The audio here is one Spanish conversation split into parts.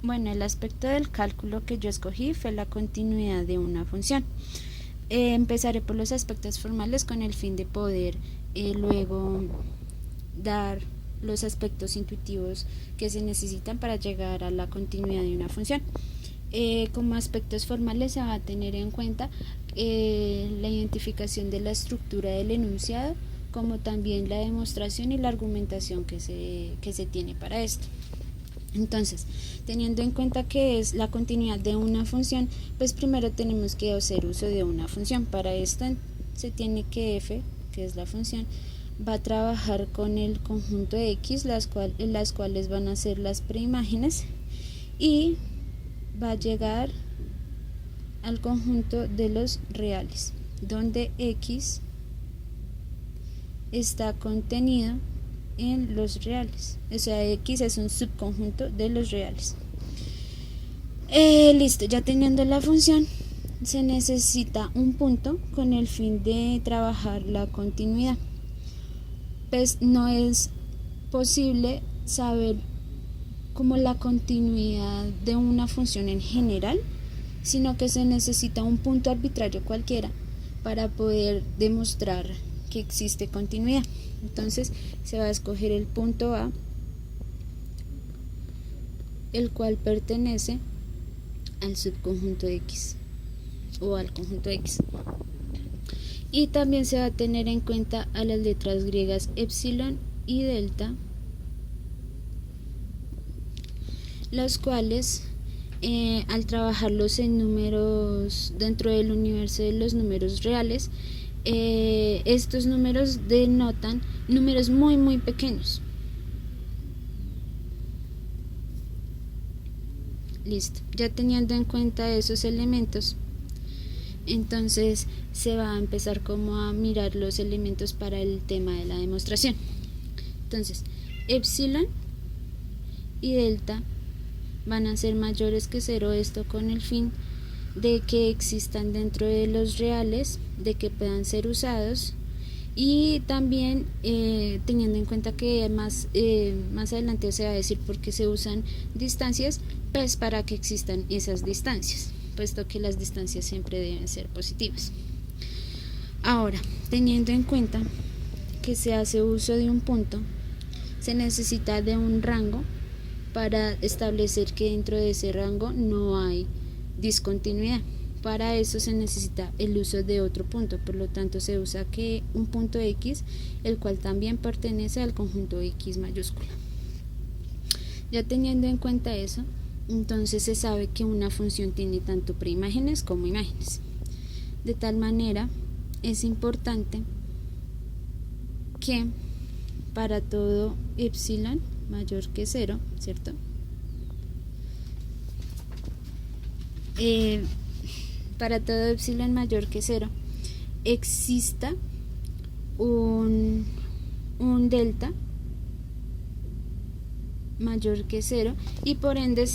Bueno, el aspecto del cálculo que yo escogí fue la continuidad de una función. Empezaré por los aspectos formales con el fin de poder luego dar los aspectos intuitivos que se necesitan para llegar a la continuidad de una función. Como aspectos formales se va a tener en cuenta la identificación de la estructura del enunciado, como también la demostración y la argumentación que se tiene para esto. Entonces, teniendo en cuenta que es la continuidad de una función, pues primero tenemos que hacer uso de una función. Para esto se tiene que f, que es la función, va a trabajar con el conjunto de x, las cuales van a ser las preimágenes, y va a llegar al conjunto de los reales, donde x está contenido en los reales, o sea, x es un subconjunto de los reales. Listo, ya teniendo la función, se necesita un punto con el fin de trabajar la continuidad. Pues no es posible saber como la continuidad de una función en general, sino que se necesita un punto arbitrario cualquiera para poder demostrar que existe continuidad. Entonces se va a escoger el punto A, el cual pertenece al subconjunto X o al conjunto X. Y también se va a tener en cuenta a las letras griegas epsilon y delta, las cuales al trabajarlos en números dentro del universo de los números reales, estos números denotan números muy pequeños. Listo, ya teniendo en cuenta esos elementos, entonces se va a empezar como a mirar los elementos para el tema de la demostración. Entonces, epsilon y delta van a ser mayores que 0, esto con el fin de que existan dentro de los reales, de que puedan ser usados, y también teniendo en cuenta que más adelante se va a decir por qué se usan distancias, pues para que existan esas distancias, puesto que las distancias siempre deben ser positivas. Ahora, teniendo en cuenta que se hace uso de un punto, se necesita de un rango para establecer que dentro de ese rango no hay discontinuidad. Para eso se necesita el uso de otro punto, por lo tanto se usa que un punto x, el cual también pertenece al conjunto x mayúscula. Ya teniendo en cuenta eso, entonces se sabe que una función tiene tanto preimágenes como imágenes. De tal manera, es importante que para todo epsilon mayor que 0, ¿cierto? Para todo epsilon mayor que 0 exista un delta mayor que 0 y por ende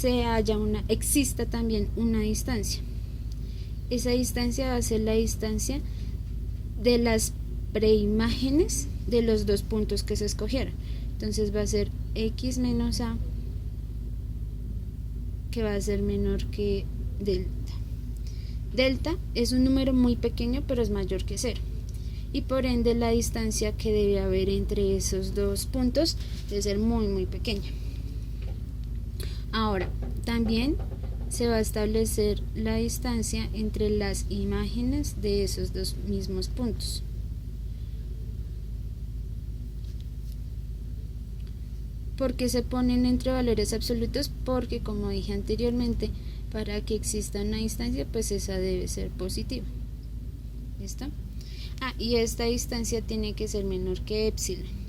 exista también una distancia. Esa distancia va a ser la distancia de las preimágenes de los dos puntos que se escogieron. Entonces va a ser x menos a, que va a ser menor que delta. Delta es un número muy pequeño, pero es mayor que 0. Y por ende la distancia que debe haber entre esos dos puntos debe ser muy pequeña. Ahora, también se va a establecer la distancia entre las imágenes de esos dos mismos puntos. ¿Por qué se ponen entre valores absolutos? Porque, como dije anteriormente, para que exista una distancia, pues esa debe ser positiva. ¿Listo? Y esta distancia tiene que ser menor que epsilon.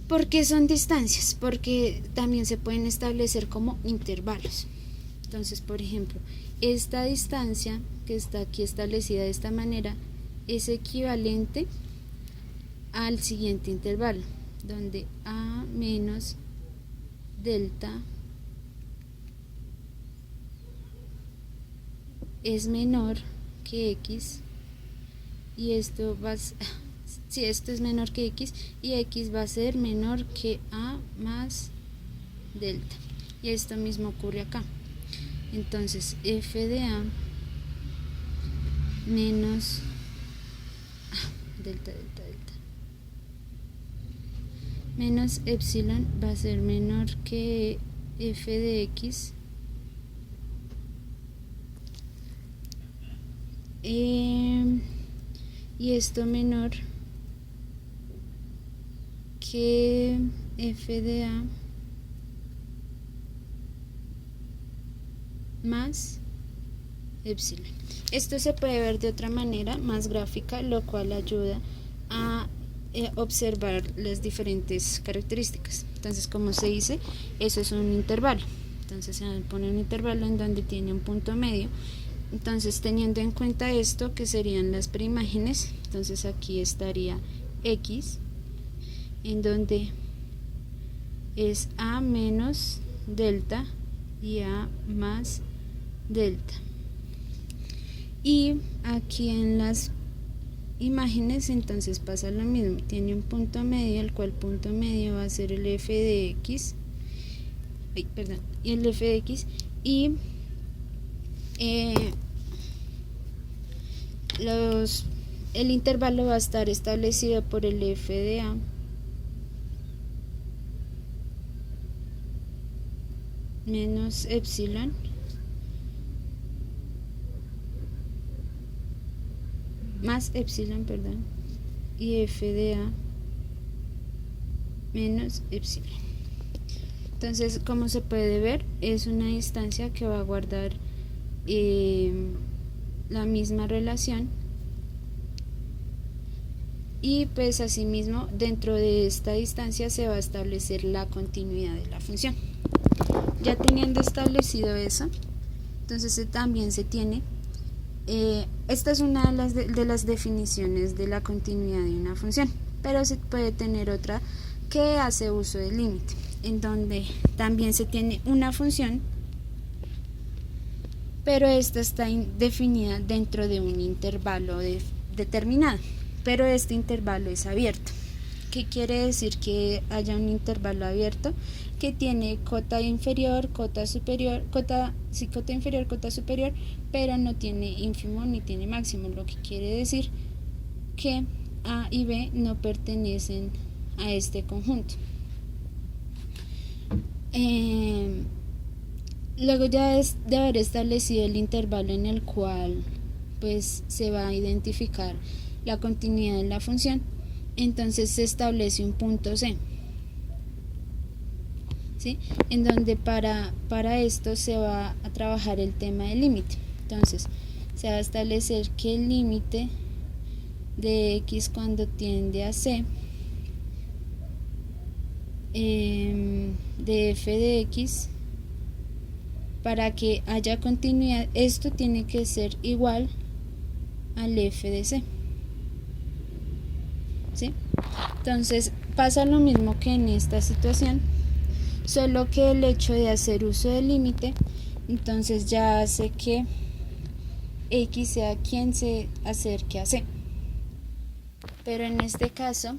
¿Por qué son distancias? Porque también se pueden establecer como intervalos. Entonces, por ejemplo, esta distancia que está aquí establecida de esta manera es equivalente al siguiente intervalo, donde a menos delta es menor que x, y esto es menor que x, y x va a ser menor que a más delta. y esto mismo ocurre acá. Entonces f de a menos delta menos epsilon va a ser menor que f de x y esto menor que f de a más epsilon. Esto se puede ver de otra manera, más gráfica, lo cual ayuda a observar las diferentes características. Entonces, como se dice, eso es un intervalo. Entonces se pone un intervalo en donde tiene un punto medio. Entonces, teniendo en cuenta esto, que serían las preimágenes, entonces aquí estaría x, en donde es a menos delta y a más delta. Y aquí en las imágenes entonces pasa lo mismo, tiene un punto medio, el cual punto medio va a ser el f de x, y el f de x, y el intervalo va a estar establecido por el f de a menos epsilon más epsilon, y f de a menos epsilon. Entonces, como se puede ver, es una distancia que va a guardar la misma relación, y pues asimismo dentro de esta distancia se va a establecer la continuidad de la función. Ya teniendo establecido eso, entonces también se tiene esta es una de las definiciones de la continuidad de una función, pero se puede tener otra que hace uso del límite, en donde también se tiene una función, pero esta está definida dentro de un intervalo determinado, pero este intervalo es abierto. ¿Qué quiere decir que haya un intervalo abierto? Que tiene cota inferior, cota superior, cota inferior, cota superior, pero no tiene ínfimo ni tiene máximo, lo que quiere decir que A y B no pertenecen a este conjunto. Luego ya de haber establecido el intervalo en el cual pues se va a identificar la continuidad de la función, entonces se establece un punto C, ¿sí? En donde para esto se va a trabajar el tema del límite. Entonces se va a establecer que el límite de x cuando tiende a C de f de x, para que haya continuidad, esto tiene que ser igual al f de C, ¿sí? Entonces pasa lo mismo que en esta situación, solo que el hecho de hacer uso del límite entonces ya hace que x sea quien se acerque a C, pero en este caso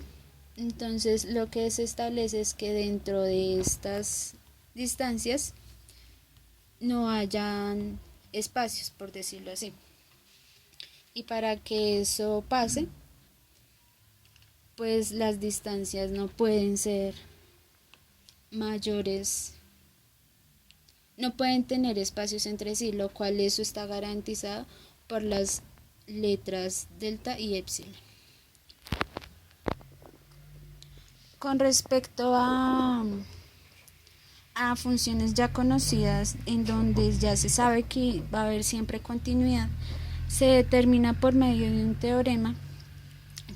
entonces lo que se establece es que dentro de estas distancias no hayan espacios, por decirlo así, y para que eso pase pues las distancias no pueden ser mayores, no pueden tener espacios entre sí, lo cual eso está garantizado por las letras delta y epsilon. Con respecto a funciones ya conocidas, en donde ya se sabe que va a haber siempre continuidad, se determina por medio de un teorema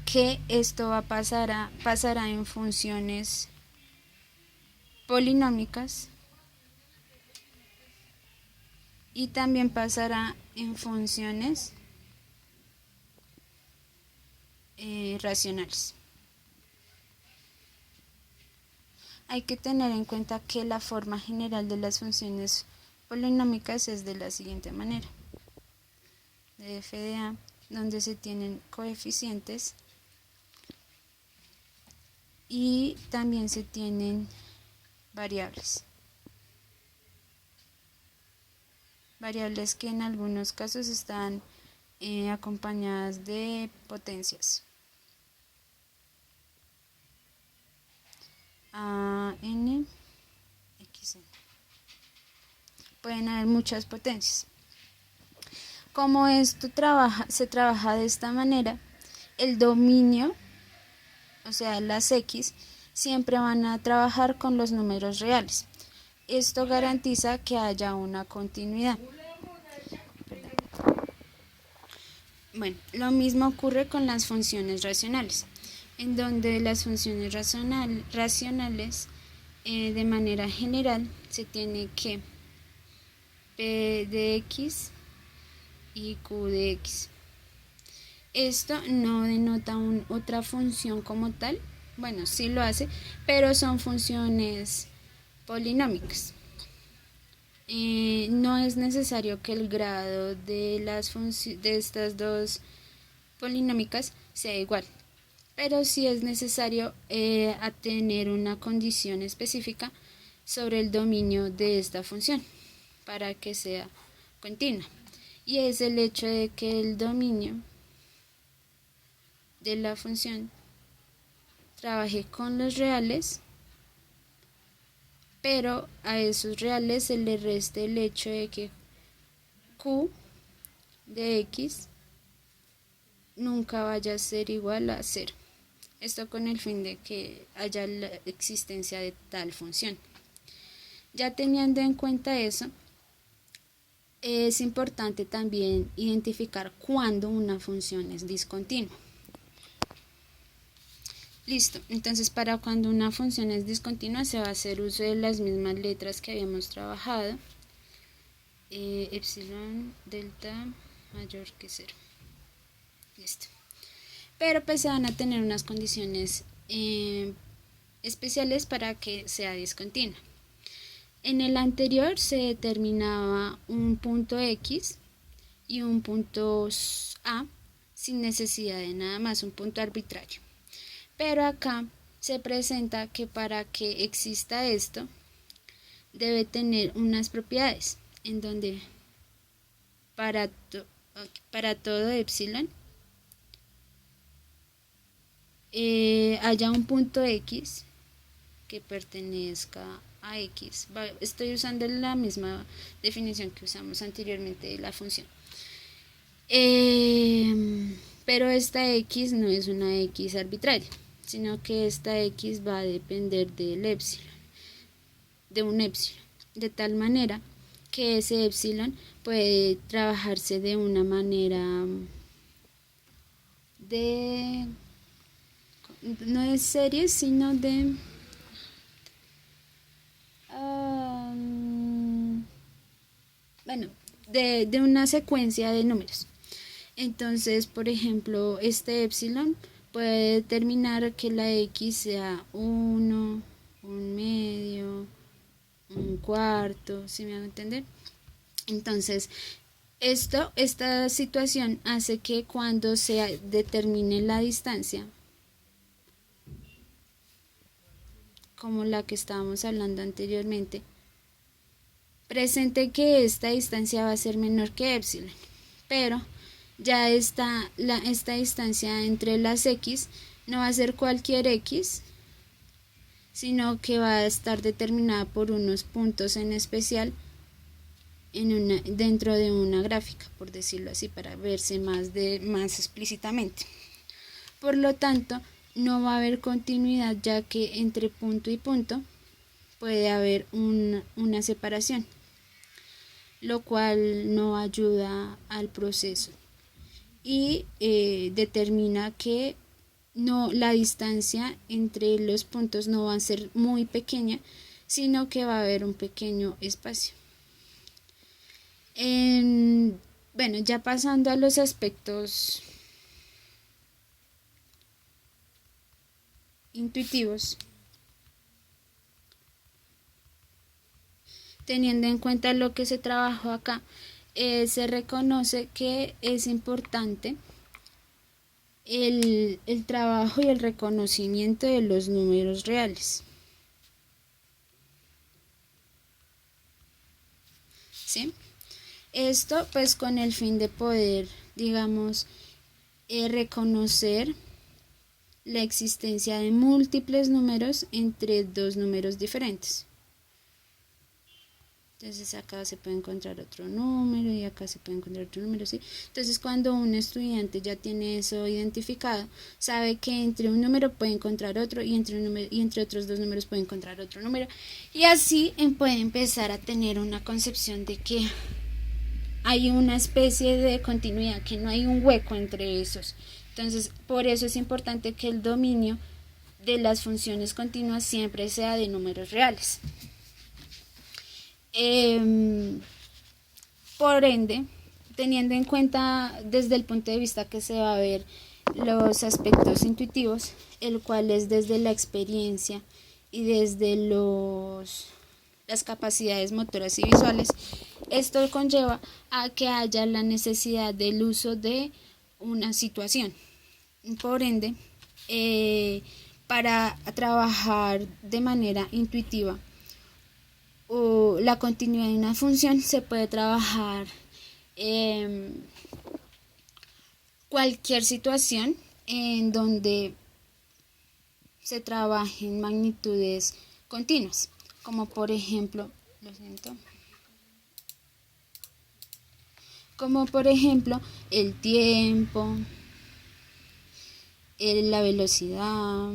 que esto pasará en funciones polinómicas y también pasará en funciones racionales. Hay que tener en cuenta que la forma general de las funciones polinómicas es de la siguiente manera: de f de a, donde se tienen coeficientes y también se tienen variables. variables que en algunos casos están acompañadas de potencias. A, n, x, n. Pueden haber muchas potencias. Como esto se trabaja de esta manera, el dominio, o sea, las x, siempre van a trabajar con los números reales. Esto garantiza que haya una continuidad. Bueno, lo mismo ocurre con las funciones racionales, en donde las funciones racionales de manera general se tiene que p de x y q de x. Esto no denota otra función como tal, bueno, sí lo hace, pero son funciones polinómicas. No es necesario que el grado de estas dos polinómicas sea igual, pero sí es necesario tener una condición específica sobre el dominio de esta función para que sea continua, y es el hecho de que el dominio de la función trabaje con los reales, pero a esos reales se le reste el hecho de que q de x nunca vaya a ser igual a 0. Esto con el fin de que haya la existencia de tal función. Ya teniendo en cuenta eso, es importante también identificar cuándo una función es discontinua. Listo, entonces para cuando una función es discontinua se va a hacer uso de las mismas letras que habíamos trabajado. Epsilon, delta, mayor que 0. Listo. Pero pues se van a tener unas condiciones especiales para que sea discontinua. En el anterior se determinaba un punto X y un punto A sin necesidad de nada más, un punto arbitrario. Pero acá se presenta que para que exista esto debe tener unas propiedades en donde para todo epsilon haya un punto X que pertenezca a X. Estoy usando la misma definición que usamos anteriormente de la función. Pero esta X no es una X arbitraria, sino que esta X va a depender del epsilon, de un epsilon, de tal manera que ese epsilon puede trabajarse de una manera no de series, sino de de una secuencia de números. Entonces, por ejemplo, este epsilon puede determinar que la X sea 1, un medio, un cuarto, ¿sí me van a entender? Entonces, esta situación hace que cuando se determine la distancia, como la que estábamos hablando anteriormente, presente que esta distancia va a ser menor que epsilon, pero ya esta distancia entre las X no va a ser cualquier X, sino que va a estar determinada por unos puntos en especial dentro de una gráfica, por decirlo así, para verse más explícitamente. Por lo tanto, no va a haber continuidad, ya que entre punto y punto puede haber una separación, lo cual no ayuda al proceso y determina que la distancia entre los puntos no va a ser muy pequeña, sino que va a haber un pequeño espacio. Bueno, ya pasando a los aspectos intuitivos, teniendo en cuenta lo que se trabajó acá, se reconoce que es importante el trabajo y el reconocimiento de los números reales. ¿Sí? Esto pues con el fin de poder, digamos, reconocer la existencia de múltiples números entre dos números diferentes. Entonces acá se puede encontrar otro número y acá se puede encontrar otro número, ¿sí? Entonces cuando un estudiante ya tiene eso identificado, sabe que entre un número puede encontrar otro y entre otros dos números puede encontrar otro número. Y así puede empezar a tener una concepción de que hay una especie de continuidad, que no hay un hueco entre esos. Entonces por eso es importante que el dominio de las funciones continuas siempre sea de números reales. Por ende, teniendo en cuenta desde el punto de vista que se va a ver los aspectos intuitivos, el cual es desde la experiencia y desde las capacidades motoras y visuales, esto conlleva a que haya la necesidad del uso de una situación. Por ende, para trabajar de manera intuitiva o la continuidad de una función, se puede trabajar cualquier situación en donde se trabajen magnitudes continuas, como por ejemplo, el tiempo, la velocidad,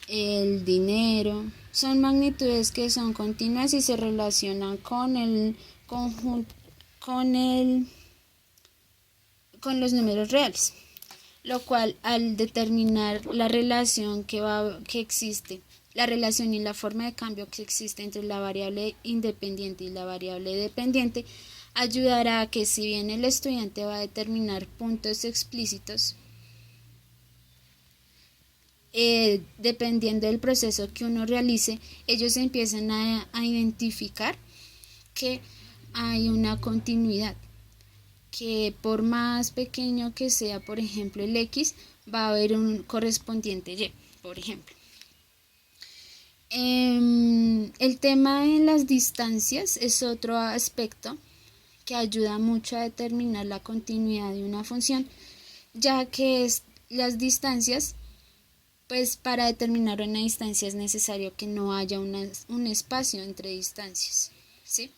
el dinero. Son magnitudes que son continuas y se relacionan con el conjunto, con los números reales, lo cual al determinar la relación que existe, la relación y la forma de cambio que existe entre la variable independiente y la variable dependiente, ayudará a que, si bien el estudiante va a determinar puntos explícitos, dependiendo del proceso que uno realice, ellos empiezan a identificar que hay una continuidad, que por más pequeño que sea, por ejemplo, el X, va a haber un correspondiente Y, por ejemplo. El tema de las distancias es otro aspecto que ayuda mucho a determinar la continuidad de una función, ya que las distancias, pues para determinar una distancia es necesario que no haya un espacio entre distancias, ¿sí?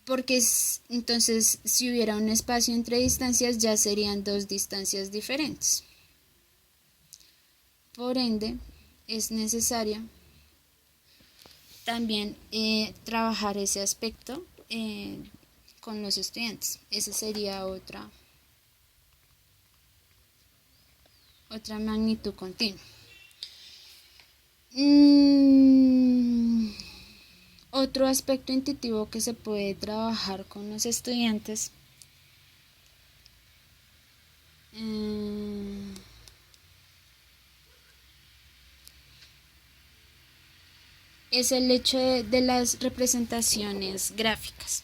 Porque entonces, si hubiera un espacio entre distancias, ya serían dos distancias diferentes. Por ende, es necesario también trabajar ese aspecto con los estudiantes. Esa sería otra magnitud continua. Otro aspecto intuitivo que se puede trabajar con los estudiantes es el hecho de las representaciones gráficas.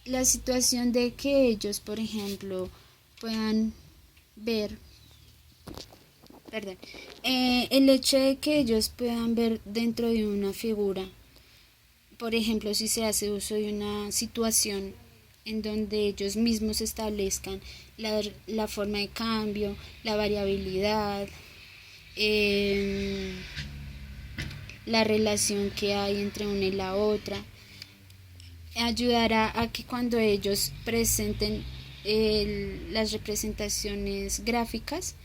La situación de que ellos, por ejemplo, puedan ver, el hecho de que ellos puedan ver dentro de una figura, por ejemplo, si se hace uso de una situación en donde ellos mismos establezcan la forma de cambio, la variabilidad, la relación que hay entre una y la otra, ayudará a que cuando ellos presenten las representaciones gráficas,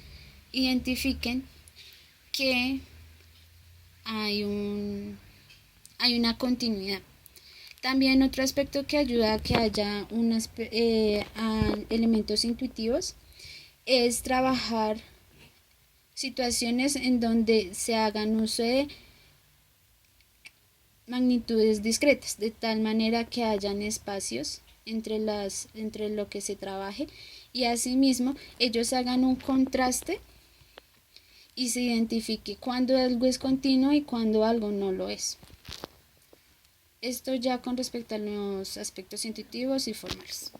identifiquen que hay una continuidad. También otro aspecto que ayuda a que haya elementos intuitivos es trabajar situaciones en donde se hagan uso de magnitudes discretas, de tal manera que hayan espacios entre lo que se trabaje, y asimismo ellos hagan un contraste y se identifique cuando algo es continuo y cuando algo no lo es. Esto ya con respecto a los aspectos intuitivos y formales.